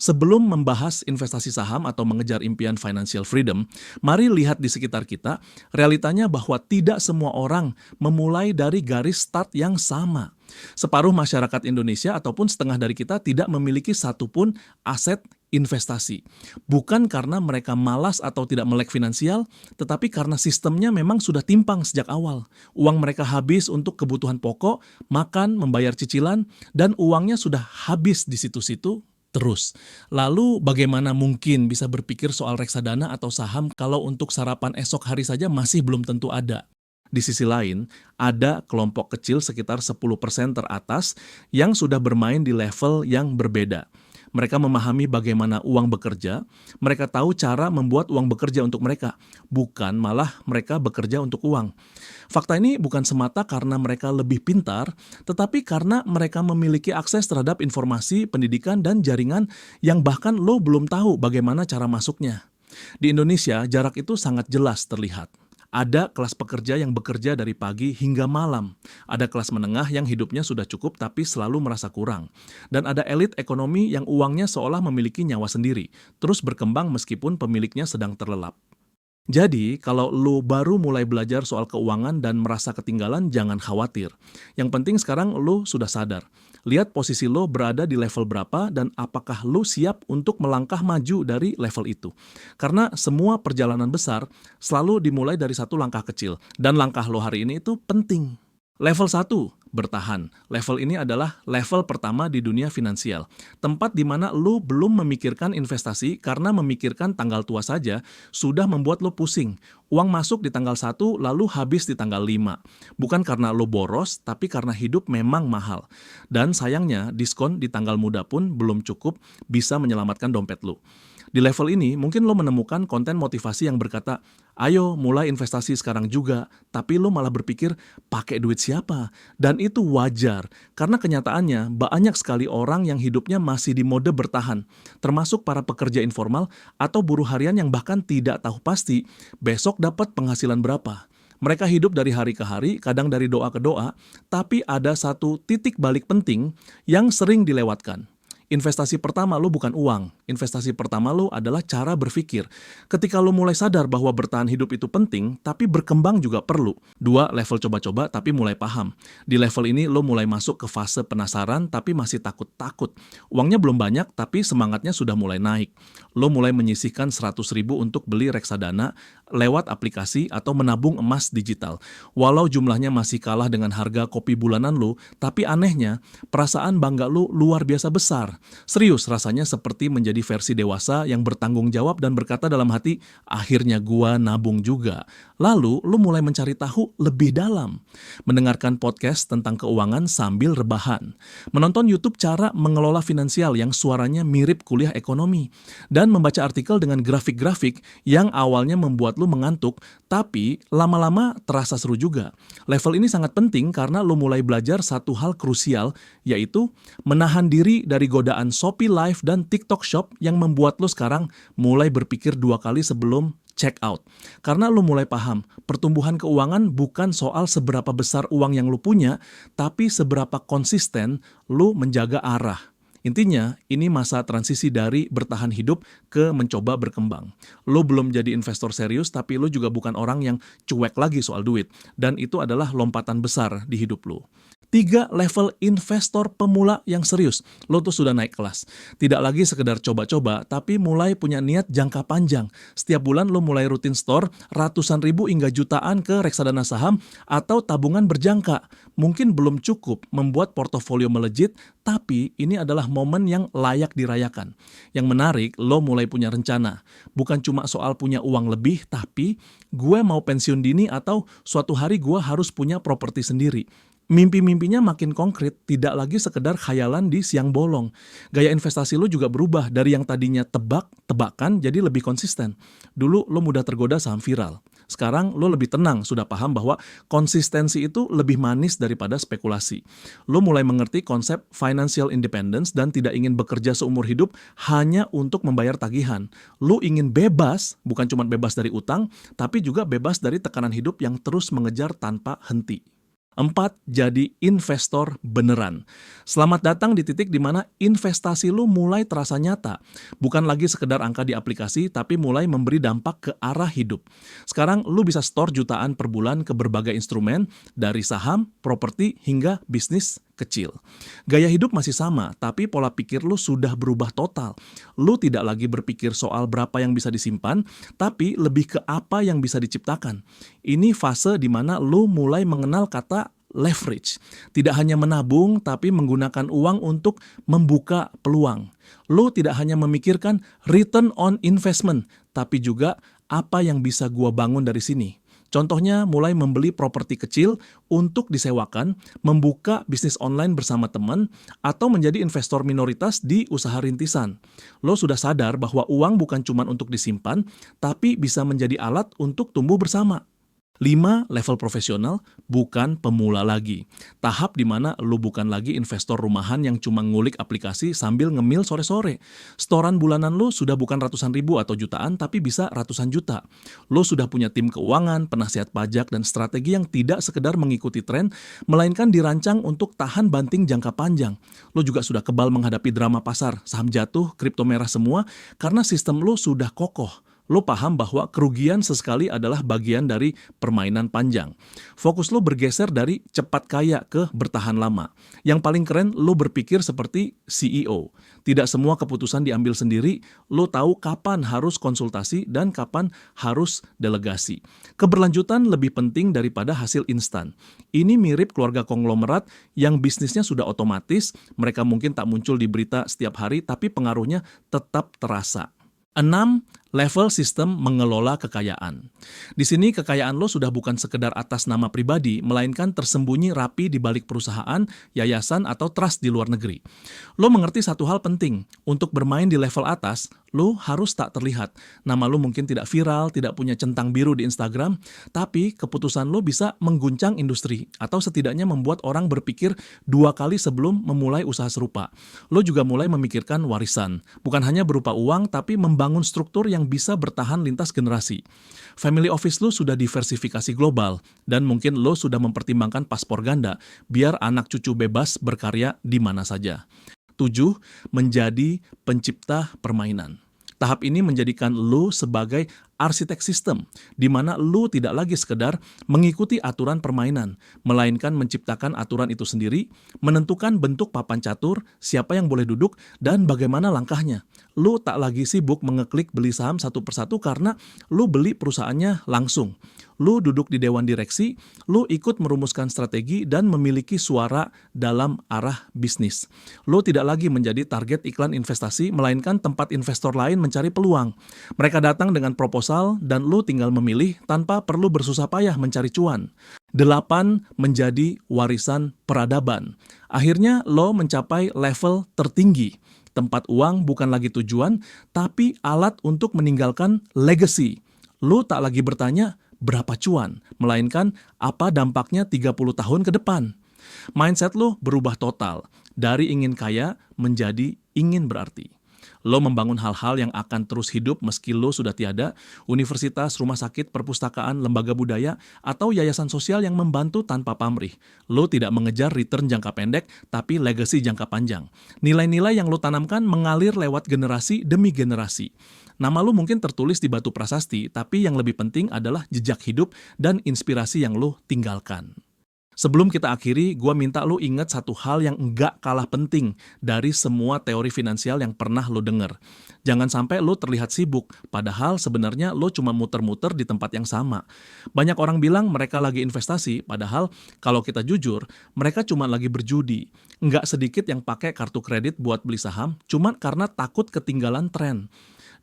Sebelum membahas investasi saham atau mengejar impian financial freedom, mari lihat di sekitar kita, realitanya bahwa tidak semua orang memulai dari garis start yang sama. Separuh masyarakat Indonesia ataupun setengah dari kita tidak memiliki satupun aset investasi. Bukan karena mereka malas atau tidak melek finansial, tetapi karena sistemnya memang sudah timpang sejak awal. Uang mereka habis untuk kebutuhan pokok, makan, membayar cicilan, dan uangnya sudah habis di situ-situ terus. Lalu bagaimana mungkin bisa berpikir soal reksadana atau saham kalau untuk sarapan esok hari saja masih belum tentu ada? Di sisi lain, ada kelompok kecil sekitar 10% teratas yang sudah bermain di level yang berbeda. Mereka memahami bagaimana uang bekerja, mereka tahu cara membuat uang bekerja untuk mereka, bukan malah mereka bekerja untuk uang. Fakta ini bukan semata karena mereka lebih pintar, tetapi karena mereka memiliki akses terhadap informasi, pendidikan, dan jaringan yang bahkan lo belum tahu bagaimana cara masuknya. Di Indonesia, jarak itu sangat jelas terlihat. Ada kelas pekerja yang bekerja dari pagi hingga malam. Ada kelas menengah yang hidupnya sudah cukup tapi selalu merasa kurang. Dan ada elit ekonomi yang uangnya seolah memiliki nyawa sendiri, terus berkembang meskipun pemiliknya sedang terlelap. Jadi, kalau lo baru mulai belajar soal keuangan dan merasa ketinggalan, jangan khawatir. Yang penting sekarang lo sudah sadar. Lihat posisi lo berada di level berapa dan apakah lo siap untuk melangkah maju dari level itu. Karena semua perjalanan besar selalu dimulai dari satu langkah kecil. Dan langkah lo hari ini itu penting. Level 1, bertahan. Level ini adalah level pertama di dunia finansial. Tempat di mana lo belum memikirkan investasi karena memikirkan tanggal tua saja sudah membuat lo pusing. Uang masuk di tanggal 1 lalu habis di tanggal 5. Bukan karena lo boros, tapi karena hidup memang mahal. Dan sayangnya diskon di tanggal muda pun belum cukup bisa menyelamatkan dompet lo. Di level ini, mungkin lo menemukan konten motivasi yang berkata, ayo mulai investasi sekarang juga, tapi lo malah berpikir, pakai duit siapa? Dan itu wajar, karena kenyataannya banyak sekali orang yang hidupnya masih di mode bertahan, termasuk para pekerja informal atau buruh harian yang bahkan tidak tahu pasti besok dapat penghasilan berapa. Mereka hidup dari hari ke hari, kadang dari doa ke doa, tapi ada satu titik balik penting yang sering dilewatkan. Investasi pertama lo bukan uang, investasi pertama lo adalah cara berpikir. Ketika lo mulai sadar bahwa bertahan hidup itu penting, tapi berkembang juga perlu. 2, level coba-coba tapi mulai paham. Di level ini lo mulai masuk ke fase penasaran tapi masih takut-takut. Uangnya belum banyak tapi semangatnya sudah mulai naik. Lo mulai menyisihkan 100.000 untuk beli reksadana lewat aplikasi atau menabung emas digital. Walau jumlahnya masih kalah dengan harga kopi bulanan lo, tapi anehnya perasaan bangga lo luar biasa besar. Serius, rasanya seperti menjadi versi dewasa yang bertanggung jawab dan berkata dalam hati, akhirnya gua nabung juga. Lalu, lu mulai mencari tahu lebih dalam. Mendengarkan podcast tentang keuangan sambil rebahan. Menonton YouTube cara mengelola finansial yang suaranya mirip kuliah ekonomi. Dan membaca artikel dengan grafik-grafik yang awalnya membuat lu mengantuk, tapi lama-lama terasa seru juga. Level ini sangat penting karena lu mulai belajar satu hal krusial, yaitu menahan diri dari godaan Shopee Live dan TikTok Shop yang membuat lo sekarang mulai berpikir 2 kali sebelum check out. Karena lo mulai paham, pertumbuhan keuangan bukan soal seberapa besar uang yang lo punya, tapi seberapa konsisten lo menjaga arah. Intinya, ini masa transisi dari bertahan hidup ke mencoba berkembang. Lo belum jadi investor serius, tapi lo juga bukan orang yang cuek lagi soal duit. Dan itu adalah lompatan besar di hidup lo. 3, level investor pemula yang serius. Lo tuh sudah naik kelas. Tidak lagi sekedar coba-coba, tapi mulai punya niat jangka panjang. Setiap bulan lo mulai rutin store ratusan ribu hingga jutaan ke reksadana saham atau tabungan berjangka. Mungkin belum cukup membuat portofolio melejit, tapi ini adalah momen yang layak dirayakan. Yang menarik, lo mulai punya rencana. Bukan cuma soal punya uang lebih, tapi gue mau pensiun dini atau suatu hari gue harus punya properti sendiri. Mimpi-mimpinya makin konkret, tidak lagi sekedar khayalan di siang bolong. Gaya investasi lo juga berubah dari yang tadinya tebak-tebakan jadi lebih konsisten. Dulu lo mudah tergoda saham viral. Sekarang lo lebih tenang, sudah paham bahwa konsistensi itu lebih manis daripada spekulasi. Lo mulai mengerti konsep financial independence dan tidak ingin bekerja seumur hidup hanya untuk membayar tagihan. Lo ingin bebas, bukan cuma bebas dari utang, tapi juga bebas dari tekanan hidup yang terus mengejar tanpa henti. 4. Jadi investor beneran. Selamat datang di titik di mana investasi lu mulai terasa nyata. Bukan lagi sekedar angka di aplikasi, tapi mulai memberi dampak ke arah hidup. Sekarang lu bisa store jutaan per bulan ke berbagai instrumen, dari saham, properti, hingga bisnis kecil. Gaya hidup masih sama, tapi pola pikir lu sudah berubah total. Lu tidak lagi berpikir soal berapa yang bisa disimpan, tapi lebih ke apa yang bisa diciptakan. Ini fase di mana lu mulai mengenal kata leverage. Tidak hanya menabung, tapi menggunakan uang untuk membuka peluang. Lu tidak hanya memikirkan return on investment, tapi juga apa yang bisa gua bangun dari sini. Contohnya mulai membeli properti kecil untuk disewakan, membuka bisnis online bersama teman, atau menjadi investor minoritas di usaha rintisan. Lo sudah sadar bahwa uang bukan cuma untuk disimpan, tapi bisa menjadi alat untuk tumbuh bersama. 5. Level profesional, bukan pemula lagi. Tahap di mana lu bukan lagi investor rumahan yang cuma ngulik aplikasi sambil ngemil sore-sore. Setoran bulanan lu sudah bukan ratusan ribu atau jutaan, tapi bisa ratusan juta. Lu sudah punya tim keuangan, penasihat pajak, dan strategi yang tidak sekedar mengikuti tren, melainkan dirancang untuk tahan banting jangka panjang. Lu juga sudah kebal menghadapi drama pasar, saham jatuh, kripto merah semua, karena sistem lu sudah kokoh. Lo paham bahwa kerugian sesekali adalah bagian dari permainan panjang. Fokus lo bergeser dari cepat kaya ke bertahan lama. Yang paling keren, lo berpikir seperti CEO. Tidak semua keputusan diambil sendiri, lo tahu kapan harus konsultasi dan kapan harus delegasi. Keberlanjutan lebih penting daripada hasil instan. Ini mirip keluarga konglomerat yang bisnisnya sudah otomatis, mereka mungkin tak muncul di berita setiap hari, tapi pengaruhnya tetap terasa. 6. Level sistem mengelola kekayaan. Di sini kekayaan lo sudah bukan sekedar atas nama pribadi, melainkan tersembunyi rapi di balik perusahaan, yayasan, atau trust di luar negeri. Lo mengerti satu hal penting, untuk bermain di level atas, lo harus tak terlihat. Nama lo mungkin tidak viral, tidak punya centang biru di Instagram, tapi keputusan lo bisa mengguncang industri, atau setidaknya membuat orang berpikir 2 kali sebelum memulai usaha serupa. Lo juga mulai memikirkan warisan, bukan hanya berupa uang, tapi membangun struktur yang bisa bertahan lintas generasi. Family office lo sudah diversifikasi global, dan mungkin lo sudah mempertimbangkan paspor ganda, biar anak cucu bebas berkarya di mana saja. 7. Menjadi pencipta permainan. Tahap ini menjadikan lo sebagai arsitek sistem, di mana lo tidak lagi sekedar mengikuti aturan permainan, melainkan menciptakan aturan itu sendiri, menentukan bentuk papan catur, siapa yang boleh duduk, dan bagaimana langkahnya. Lo tak lagi sibuk mengeklik beli saham satu persatu karena lo beli perusahaannya langsung. Lo duduk di dewan direksi, lo ikut merumuskan strategi dan memiliki suara dalam arah bisnis. Lo tidak lagi menjadi target iklan investasi, melainkan tempat investor lain mencari peluang. Mereka datang dengan proposal dan lo tinggal memilih tanpa perlu bersusah payah mencari cuan. 8. Menjadi warisan peradaban. Akhirnya lo mencapai level tertinggi. Tempat uang bukan lagi tujuan, tapi alat untuk meninggalkan legacy. Lo tak lagi bertanya berapa cuan, melainkan apa dampaknya 30 tahun ke depan. Mindset lo berubah total, dari ingin kaya menjadi ingin berarti. Lo membangun hal-hal yang akan terus hidup meski lo sudah tiada, universitas, rumah sakit, perpustakaan, lembaga budaya, atau yayasan sosial yang membantu tanpa pamrih. Lo tidak mengejar return jangka pendek, tapi legacy jangka panjang. Nilai-nilai yang lo tanamkan mengalir lewat generasi demi generasi. Nama lo mungkin tertulis di batu prasasti, tapi yang lebih penting adalah jejak hidup dan inspirasi yang lo tinggalkan. Sebelum kita akhiri, gue minta lo ingat satu hal yang enggak kalah penting dari semua teori finansial yang pernah lo denger. Jangan sampai lo terlihat sibuk, padahal sebenarnya lo cuma muter-muter di tempat yang sama. Banyak orang bilang mereka lagi investasi, padahal kalau kita jujur, mereka cuma lagi berjudi. Enggak sedikit yang pakai kartu kredit buat beli saham, cuma karena takut ketinggalan tren.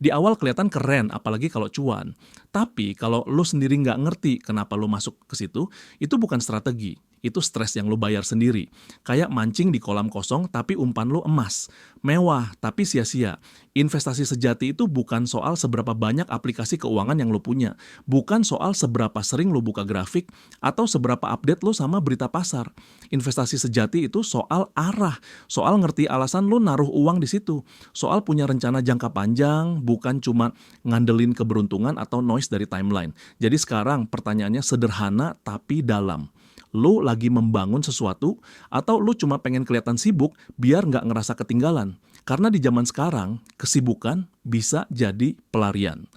Di awal kelihatan keren, apalagi kalau cuan. Tapi kalau lo sendiri nggak ngerti kenapa lo masuk ke situ, itu bukan strategi. Itu stres yang lo bayar sendiri. Kayak mancing di kolam kosong tapi umpan lo emas. Mewah tapi sia-sia. Investasi sejati itu bukan soal seberapa banyak aplikasi keuangan yang lo punya. Bukan soal seberapa sering lo buka grafik atau seberapa update lo sama berita pasar. Investasi sejati itu soal arah. Soal ngerti alasan lo naruh uang di situ. Soal punya rencana jangka panjang, bukan cuma ngandelin keberuntungan atau noise dari timeline. Jadi sekarang pertanyaannya sederhana tapi dalam. lu lagi membangun sesuatu, atau lu cuma pengen kelihatan sibuk biar nggak ngerasa ketinggalan. Karena di zaman sekarang, kesibukan bisa jadi pelarian.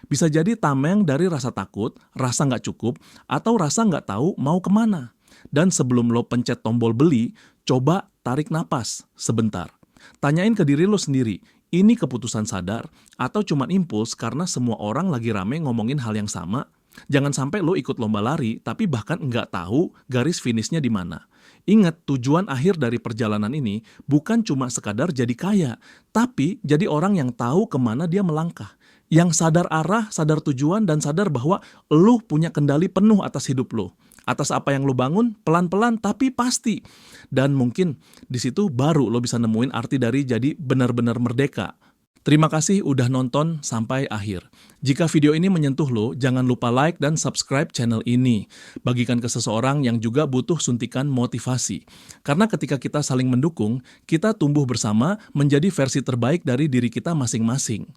Bisa jadi tameng dari rasa takut, rasa nggak cukup, atau rasa nggak tahu mau kemana. Dan sebelum lo pencet tombol beli, coba tarik napas sebentar. Tanyain ke diri lo sendiri, ini keputusan sadar atau cuma impuls karena semua orang lagi rame ngomongin hal yang sama? Jangan sampai lo ikut lomba lari, tapi bahkan nggak tahu garis finishnya di mana. Ingat, tujuan akhir dari perjalanan ini bukan cuma sekadar jadi kaya, tapi jadi orang yang tahu kemana dia melangkah. Yang sadar arah, sadar tujuan, dan sadar bahwa lo punya kendali penuh atas hidup lo. Atas apa yang lo bangun, pelan-pelan tapi pasti. Dan mungkin di situ baru lo bisa nemuin arti dari jadi benar-benar merdeka. Terima kasih udah nonton sampai akhir. Jika video ini menyentuh lo, jangan lupa like dan subscribe channel ini. Bagikan ke seseorang yang juga butuh suntikan motivasi. Karena ketika kita saling mendukung, kita tumbuh bersama menjadi versi terbaik dari diri kita masing-masing.